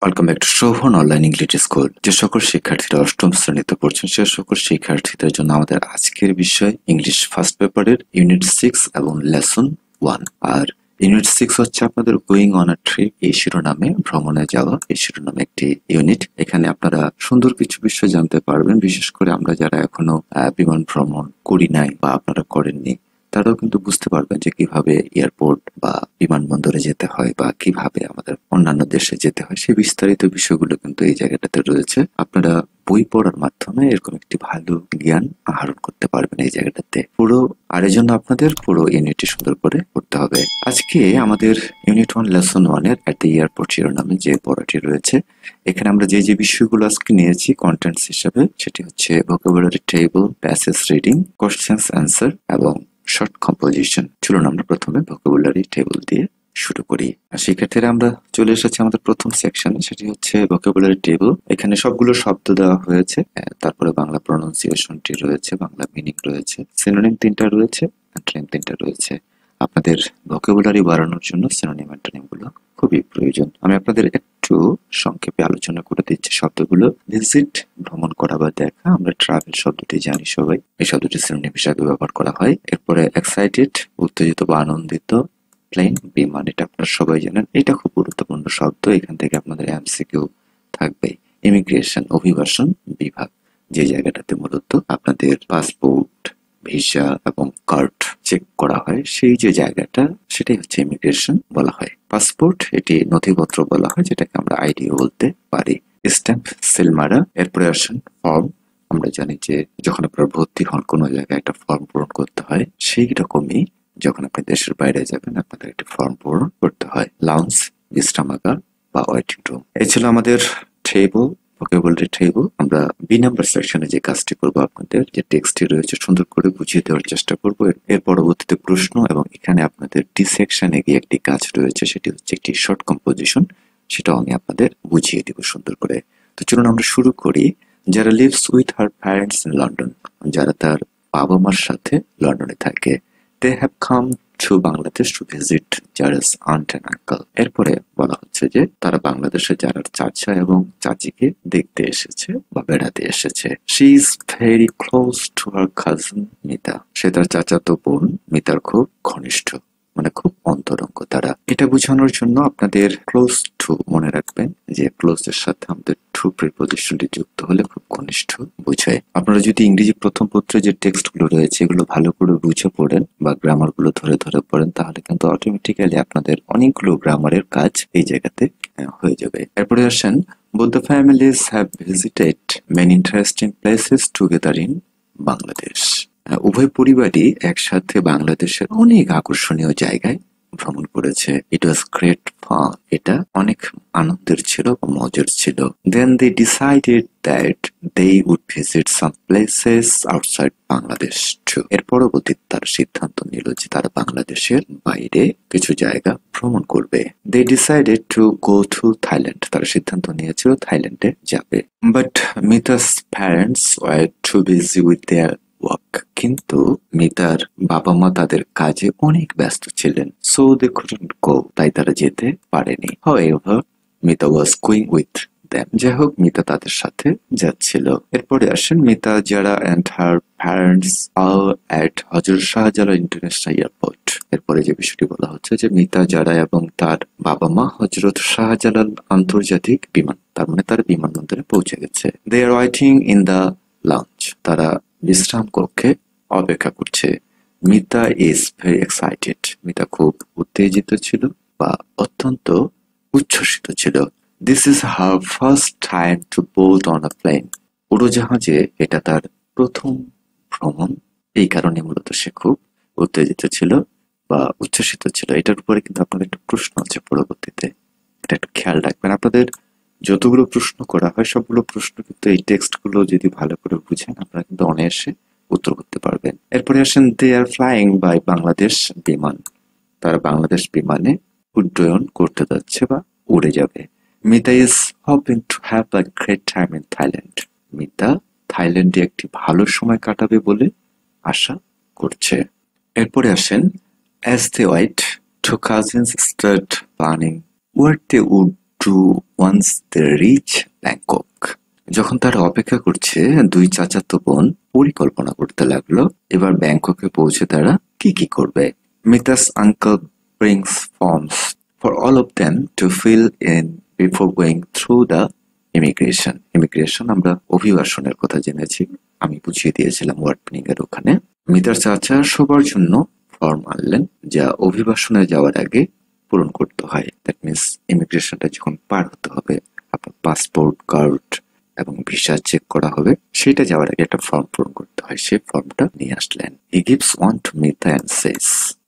Welcome back to Shovan online English school. যে সকল শিক্ষার্থীরা অষ্টম শ্রেণীতে পড়ছেন সে সকল শিক্ষার্থীদের জন্য আমাদের আজকের বিষয় ইংলিশ ফার্স্ট পেপারের ইউনিট 6 এবং লেসন 1। আর ইউনিট 6 হচ্ছে আপনাদের গোয়িং অন আ ট্রিপ, এই শিরোনামে, ভ্রমণে যাওয়া, এই শিরোনামে একটি ইউনিট। এখানে আপনারা সুন্দর কিছু বিষয় জানতে পারবেন, বিশেষ করে আমরা যারা এখনো বিমান ভ্রমণ করি নাই বা আপনারা করেননি, তারাও কিন্তু বুঝতে পারবেন যে কিভাবে এয়ারপোর্ট বা বিমানবন্দরে যেতে হয় বা কিভাবে আমাদের অন্যান্য দেশে যেতে হয়, সেই বিস্তারিত বিষয়গুলো কিন্তু এই জায়গাটাতে রয়েছে। আপনারা বই পড়ার মাধ্যমে এরকম একটি ভালো জ্ঞান আহরণ করতে পারবেন এই জায়গাটাতে। আর এই জন্য আপনাদের পুরো ইউনিটটি সুন্দর করে পড়তে হবে। আজকে আমাদের ইউনিট 1 লেসন 1 এর এট দ্য এয়ারপোর্ট শিরোনামে যে পড়াটি রয়েছে, এখানে আমরা যে বিষয়গুলো আজকে নিয়েছি কন্টেন্টস হিসেবে, সেটি হচ্ছে vocabulary table, passage reading, questions answer এবং শর্ট কম্পোজিশন। চলুন আমরা প্রথমে ভোকাবুলারি টেবল দিয়ে শুরু করি। আর শিক্ষার্থীরা আমরা চলে এসেছি আমাদের প্রথম সেকশনে, সেটি হচ্ছে ভোকাবুলারি টেবল। এখানে সবগুলো শব্দ দেওয়া হয়েছে, তারপরে বাংলা প্রনাউন্সিয়েশনটি রয়েছে, বাংলা মিনিং রয়েছে, সিনোনিম 3টা রয়েছে, অ্যান্টোনিম 3টা রয়েছে। আপনাদের ভোকাবুলারি বাড়ানোর জন্য সিনোনিম অ্যান্টোনিম গুলো খুবই প্রয়োজন। আমি আপনাদের একটু সংক্ষেপে আলোচনা করে দিচ্ছি শব্দগুলো। ভিজিট, ভ্রমণ করা বা দেখা, আমরা ট্রাভেল শব্দটি জানি সবাই, এই শব্দটি সিনোনিম হিসাবে ব্যবহার করা হয়। এরপরে এক্সাইটেড, উত্তেজিত বা আনন্দিত। প্লেন, বিমান, এটা আপনারা সবাই জানেন, এটা খুব গুরুত্বপূর্ণ শব্দ, এখান থেকে আপনাদের এমসিকিউ থাকবে। ইমিগ্রেশন, অভিবাসন বিভাগ, যে জায়গাটাতে মূলত আপনাদের পাসপোর্ট, ভিসা এবং কার্ড চেক করা হয়, সেই যে জায়গাটা, সেটাই হচ্ছে ইমিগ্রেশন বলা হয়। পাসপোর্ট, এটি নথিপত্র বলা হয়, যেটাকে আমরা আইডিও বলতে পারি। স্ট্যাম্প, সিল মারা। এরপরে আসেন ফর্ম। আমরা জানি যে যখন আপনারা ভর্তি হন কোনো জায়গায় একটা ফর্ম পূরণ করতে হয়, সেই রকমই যখন আপনি দেশের বাইরে যাবেন আপনাদের একটি ফর্ম পূরণ করতে হয়। লাউঞ্জ, বিশ্রামাগার বা ওয়েটিং রুম। এই ছিল আমাদের টেবল, ভোকাবুলারি টেবল। আমরা বি নাম্বার সেকশনে যে কাজটি করবো, আপনাদের যে টেক্সটটি রয়েছে সুন্দর করে বুঝিয়ে দেওয়ার চেষ্টা করবো। এর পরবর্তীতে প্রশ্ন, এবং এখানে আপনাদের ডি সেকশনে গিয়ে একটি কাজ রয়েছে, সেটি হচ্ছে একটি শর্ট কম্পোজিশন, সেটাও আমি আপনাদের বুঝিয়ে দিব সুন্দর করে। তো চলুন আমরা শুরু করি। যারা lives with her parents in London, যারা তার বাবা মার সাথে লন্ডনে থাকে। They have come to Bangladesh to visit Jara's aunt and uncle. এরপরে বলা হচ্ছে যে তারা বাংলাদেশে যারার চাচা এবং চাচিকে দেখতে এসেছে বা বেড়াতে এসেছে। She is very close to her cousin Mita. সে তার চাচাতো বোন মিতার খুব ঘনিষ্ঠ, মানে খুব অন্তরঙ্গ তারা। এটা বোঝানোর জন্য আপনাদের ক্লোজ টু মনে রাখবেন, যে ক্লোজ এর সাথে আমাদের টু প্রিপজিশনটি যুক্ত হলে খুব ঘনিষ্ঠ বোঝায়। আপনারা যদি ইংরেজি প্রথম পত্রে যে টেক্সট গুলো রয়েছে এগুলো ভালো করে বুঝে পড়েন বা গ্রামার গুলো ধরে ধরে পড়েন, তাহলে কিন্তু অটোমেটিক্যালি আপনাদের অনেকগুলো গ্রামারের কাজ এই জায়গাতে হয়ে যাবে। এরপরে আসেন, both the families have visited many interesting places together in Bangladesh. উভয় পরিবারই একসাথে বাংলাদেশের অনেক আকর্ষণীয় জায়গায় ভ্রমণ করেছে। ইট ওয়াজ গ্রেট ফান, এটা অনেক আনন্দের ছিল বা মজার ছিল। Then they decided that they would visit some places outside Bangladesh too. এর পরবর্তীতে তার সিদ্ধান্ত নিল যে তারা বাংলাদেশের বাইরে কিছু জায়গা ভ্রমণ করবে। They decided to go to Thailand, তারা সিদ্ধান্ত নিয়েছিল থাইল্যান্ডে যাবে। But Mita's parents were too busy with their work, কিন্তু মিতার বাবা মা তাদের কাজে অনেক ব্যস্ত ছিলেন। সো দে কুডন্ট গো, তাই তারা যেতে পারেনি। However Mita was going with them, যাই হোক মিতা তাদের সাথে যাচ্ছিল। এরপরে আসেন, মিতা যারা and her parents are at Hazrat Shahjalal international airport. এরপরে যে বিষয়টি বলা হচ্ছে যে মিতা যারা এবং তার বাবা মা হযরত শাহজালাল আন্তর্জাতিক বিমান, তার মানে তার বিমানবন্দরে পৌঁছে গেছে। They are waiting in the lounge, তারা বিশ্রাম কক্ষে অপেক্ষা করছে। Mita is very excited, Mita খুব উত্তেজিত ছিল বা অত্যন্ত উচ্ছ্বসিত ছিল। This is her first time to board on a plane, উড়োজাহাজে এটা তার প্রথম ভ্রমণ, এই কারণে মূলত সে খুব উত্তেজিত ছিল বা উচ্ছ্বসিত ছিল। এটার উপরে কিন্তু আপনাদের একটা প্রশ্ন আছে পরবর্তীতে, এটা একটু খেয়াল রাখবেন। আপনাদের যতগুলো প্রশ্ন করা হয় সবগুলো প্রশ্ন কিন্তু এই টেক্সট গুলো যদি ভালো করে বুঝেন আপনারা কিন্তু অনায়াসে উত্তর করতে পারবেন। এরপরে আসেন, দে আর ফ্লাইং বাই বাংলাদেশ বিমান, তারা বাংলাদেশ বিমানে উড্ডয়ন করতে যাচ্ছে বা উড়ে যাবে। Mita is hoping to have a great time in Thailand, Mita থাইল্যান্ডে একটি ভালো সময় কাটাবে বলে আশা করছে। এরপরে আসেন, as they wait, two cousins start planning where they would to once they reach Bangkok. যখন তারা অপেক্ষা করছে, দুই চাচাতো বোন পরিকল্পনা করতে লাগলো এবার ব্যাংককে পৌঁছে তারা কি কি করবে। Mita's uncle brings forms for all of them to fill in before going through the immigration. Immigration আমরা অভিবাসনের কথা জেনেছি, আমি বুঝিয়ে দিয়েছিলাম ওয়ার্ড মিনিং এর ওখানে। মিতার চাচা সবার জন্য ফর্ম আনলেন যা অভিবাসনে যাওয়ার আগে পূরণ করতে হয়। দ্যাট মিনস ইমিগ্রেশনটা যখন পার হতে হবে, আপনার পাসপোর্ট, কার্ড এবং ভিসা চেক করা হবে, সেটা যাওয়ার আগে একটা ফর্ম পূরণ করতে হয়। সেই ফর্মটা নিয়ে আসলেন। He gives one to Mita and says,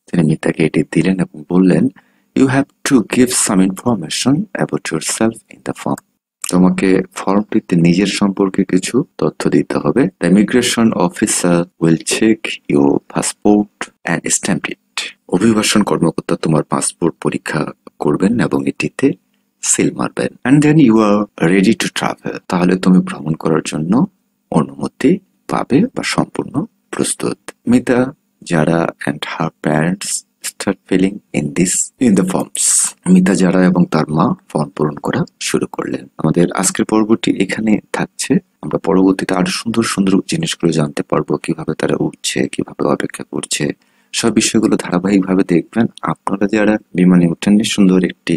তিনি মিতাকে এটি দিলেন এবং বললেন, you have to give some information about yourself in the form. তোমাকে ফর্মটিতে নিজের সম্পর্কে কিছু তথ্য দিতে হবে। The immigration officer will check your passport and stamp it. অভিবাসন কর্মকর্তা তোমার পাসপোর্ট পরীক্ষা করবেন এবং এটিতে সিল মারবেন। And then you are ready to travel. তাহলে তুমি ভ্রমণ করার জন্য অনুমতি পাবে বা সম্পূর্ণ প্রস্তুত। মিতা, যারা and her parents start filling in the forms. Mita, যারা এবং তার মা ফর্ম পূরণ করা শুরু করলেন। আমাদের আজকের পর্বটি এখানে থাকছে। আমরা পরবর্তীতে আরো সুন্দর সুন্দর জিনিসগুলো জানতে পারবো, কিভাবে তারা উঠছে, কিভাবে অপেক্ষা করছে, সব বিষয়গুলো ধারাবাহিকভাবে দেখবেন। আপনারা যারা বিমানে ওঠেননি, সুন্দর একটি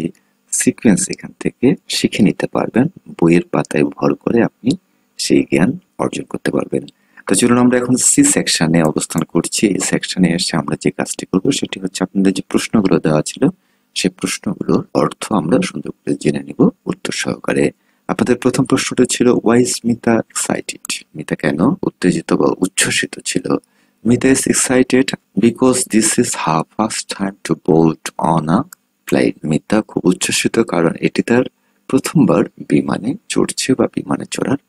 সিকোয়েন্স এখান থেকে শিখে নিতে পারবেন। বইয়ের পাতায় ভর করে আপনি সেই জ্ঞান অর্জন করতে পারবেন। তো চলুন, আমরা এখন সি সেকশনে অবস্থান করছি। এই সেকশনে এসে আমরা যে কাজটি করবো সেটি হচ্ছে, আপনাদের যে প্রশ্নগুলো দেওয়া ছিল সেই প্রশ্নগুলোর অর্থ আমরা সুন্দর করে জেনে নিব উত্তর সহকারে। আপনাদের প্রথম প্রশ্নটা ছিল, why is Mita excited? Mita কেন উত্তেজিত বা উচ্ছ্বসিত ছিল? Mita is excited because this is her first time to board on a flight. Mita খুব উচ্ছ্বসিত কারণ এটি তার প্রথমবার বিমানে চড়ছে বা বিমানে চড়ার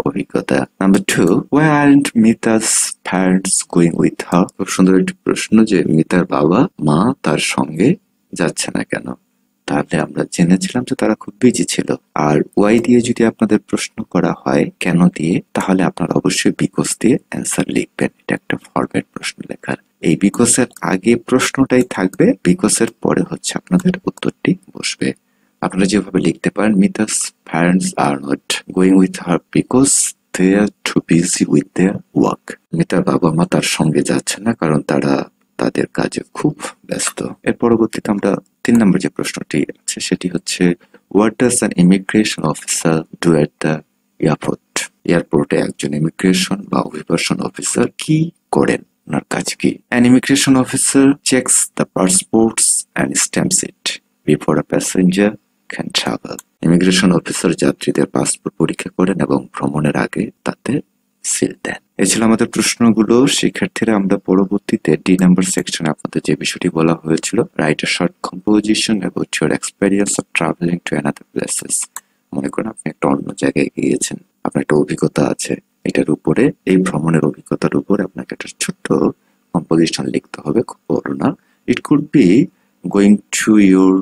অভিজ্ঞতা। Number 2, why aren't Mita's parents going with her? খুব সুন্দর একটি প্রশ্ন যে মিতার বাবা মা তার সঙ্গে যাচ্ছে না কেন। তাহলে আমরা জেনেছিলাম যে তারা খুব বিজি ছিল। আর ওয়াই দিয়ে যদি আপনাদের প্রশ্ন করা হয় কেন দিয়ে, তাহলে আপনারা অবশ্যই বিকজ দিয়ে অ্যান্সার লিখবেন। এটা একটা ফরম্যাট প্রশ্ন লেখার। এই বিকজ এর আগে প্রশ্নটাই থাকবে, বিকজ এর পরে হচ্ছে আপনাদের উত্তরটি বসবে। আপনারা যেভাবে লিখতে পারেন, Mita's parents are not going with her because they are too busy with their work. মিতার বাবা মা তার সঙ্গে যাচ্ছে না কারণ তারা তাদের কাজে খুব ব্যস্ত। এর পরবর্তীতে আমরা 3 নম্বর যে প্রশ্নটি আছে সেটি হচ্ছে, what does an immigration officer do at the airport? এয়ারপোর্টে একজন ইমিগ্রেশন বা অভিবাসন অফিসার কি করেন? ওনার কাজ কি? An immigration officer checks the passports and stamps it before a passenger can travel. Immigration officer যাত্রীদের পাসপোর্ট পরীক্ষা করেন এবং ভ্রমণের আগে তাতে সিল দেন। এই ছিল আমাদের প্রশ্নগুলো। শিক্ষার্থীরা, আমরা পরবর্তীতে ডি নাম্বার সেকশনে আপনাদের যে বিষয়টি বলা হয়েছিল, write a short composition about your experience of travelling to another places. মনে করেন আপনি একটা অন্য জায়গায় গিয়েছেন, আপনার একটা অভিজ্ঞতা আছে, এটার উপরে, এই ভ্রমণের অভিজ্ঞতার উপরে আপনাকে একটা ছোট্ট কম্পোজিশন লিখতে হবে, খুব বড় না। It could be going to your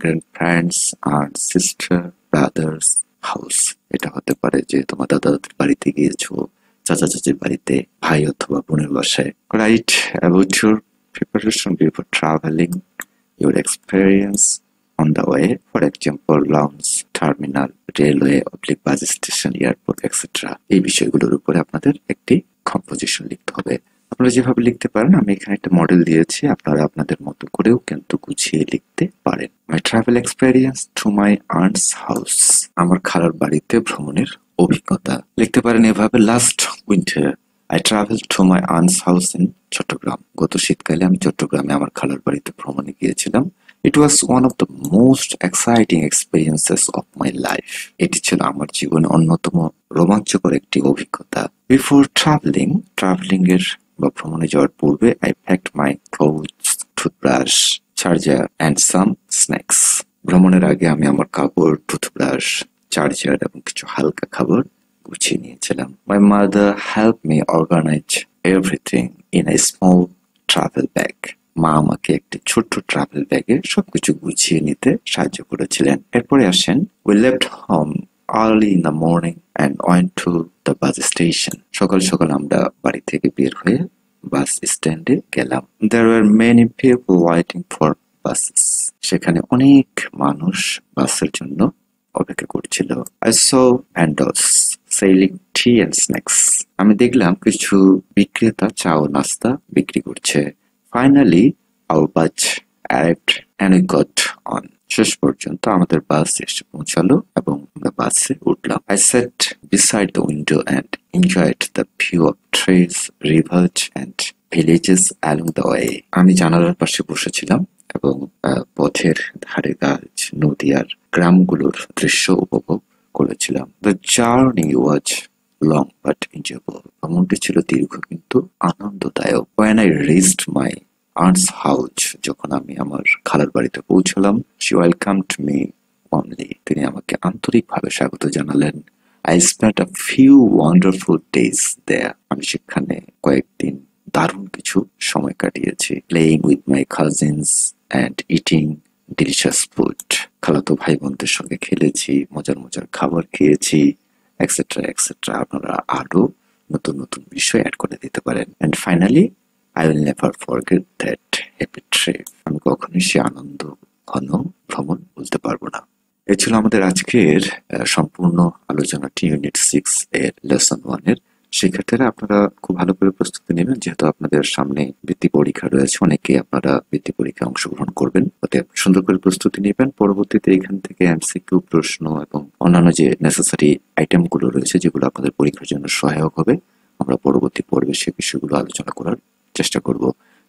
grandparents aunt sister brothers house. এটা হতে পারে যে তোমার দাদা দাদির বাড়িতে গিয়েছো, চাচা চাচির বাড়িতে, ভাই অথবা বোনের বাসায়। Right about your preparation before travelling, your experience on the way, for example launch, terminal, railway, oblique bus station, airport etcetera. এই বিষয়গুলোর উপরে আপনাদের একটি কম্পোজিশন লিখতে হবে। আপনারা যেভাবে লিখতে পারেন, আমি এখানে একটা মডেল দিয়েছি, আপনারা আপনাদের মতো করেও কিন্তু গুছিয়ে লিখতে পারেন। My travel experience to my aunt's house, আমার খালার বাড়িতে ভ্রমণের অভিজ্ঞতা। লিখতে পারেন এভাবে, last winter I travel to my aunt's house in Chittagong. গত শীতকালে আমি চট্টগ্রামে আমার খালার বাড়িতে ভ্রমণে গিয়েছিলাম। It was one of the most exciting experiences of my life. এটি ছিল আমার জীবনে অন্যতম রোমাঞ্চকর একটি অভিজ্ঞতা। বিফোর ট্রাভেলিং এর বা ভ্রমণে যাওয়ার পূর্বে, I packed my clothes, toothbrush, charger and some snacks. ভ্রমণের আগে আমি আমার কাপড়, টুথব্রাশ, চার্জার এবং কিছু হালকা খাবার গুছিয়ে নিয়েছিলাম। My mother help me organise everything in a small travel bag. মা আমাকে একটি ছোট্ট ট্রাভেল ব্যাগে সবকিছু গুছিয়ে নিতে সাহায্য করেছিলেন। এরপরে আসেন, we left home early in the morning and went to the bus station. সকাল সকাল আমরা বাড়ি থেকে বের হয়ে বাস স্ট্যান্ডে গেলাম। There were many people waiting for buses. সেখানে অনেক মানুষ বাসের জন্য অপেক্ষা করছিল। I saw vendors selling tea and snacks. আমি দেখলাম কিছু বিক্রেতা চা ও নাস্তা বিক্রি করছে। Finally, our bus arrived and we got on. শেষ পর্যন্ত আমাদের বাস এসে পৌঁছালো এবং আমরা বাসে উঠলাম। I sat beside the window and enjoyed the view of trees, rivers and villages along the way. আমি জানালার পাশে বসেছিলাম এবং পথের ধারে গাছ, নদী আর গ্রামগুলোর দৃশ্য উপভোগ করেছিলাম। The journey was long but enjoyable. ভ্রমণটি ছিল দীর্ঘ কিন্তু আনন্দদায়ক। When I reached my aunt's house, যখন আমি আমার খালার বাড়িতে পৌঁছলাম, she welcomed me warmly. তিনি আমাকে আন্তরিকভাবে স্বাগত জানালেন। I spent a few wonderful days there. আমি সেখানে কয়েকদিন দারুণ কিছু সময় কাটিয়েছি। Playing with my cousins and eating delicious food. খালাতো ভাই বোনদের সঙ্গে খেলেছি, মজার মজার খাবার খেয়েছি, এক্সেট্রা এক্সেট্রা। আপনারা আরো নতুন নতুন বিষয় অ্যাড করে দিতে পারেন। And finally, I will never forget that happy trip. আমি কখনোই সে আনন্দ ঘন ভ্রমণ ভুলতে পারবো না। এ ছিল আমাদের আজকের সম্পূর্ণ আলোচনাটি ইউনিট 6 এর লেসন 1 এর। শিক্ষার্থীরা আপনারা খুব ভালো করে প্রস্তুতি নেবেন, যেহেতু আপনাদের সামনে বৃত্তি পরীক্ষা রয়েছে। অনেকে আপনারা বৃত্তি পরীক্ষায় অংশগ্রহণ করবেন, অতএব সুন্দর করে প্রস্তুতি নেবেন। পরবর্তীতে এখান থেকে এমসিকিউ প্রশ্ন এবং অন্যান্য যে নেসেসারি আইটেমগুলো রয়েছে, যেগুলো আপনাদের পরীক্ষার জন্য সহায়ক হবে, আমরা পরবর্তী পর্বে সেই বিষয়গুলো আলোচনা করার চেষ্টা করব।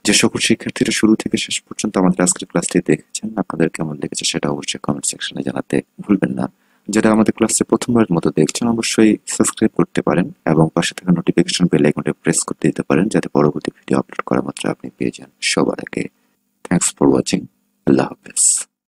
যে সকল শিক্ষার্থীরা শুরু থেকে শেষ পর্যন্ত আমাদের আজকের ক্লাসটি দেখেছেন, আপনাদের কেমন লেগেছে সেটা অবশ্যই কমেন্ট সেকশনে জানাতে ভুলবেন না। যারা আমাদের ক্লাসে প্রথমবারের মতো দেখছেন, অবশ্যই সাবস্ক্রাইব করতে পারেন এবং পাশে থাকা নোটিফিকেশন বেল আইকনটি প্রেস করে দিতে পারেন, যাতে পরবর্তী ভিডিও আপলোড করা মাত্র আপনি পেয়ে যান সবার আগে। Thanks for watching. আল্লাহ হাফেজ।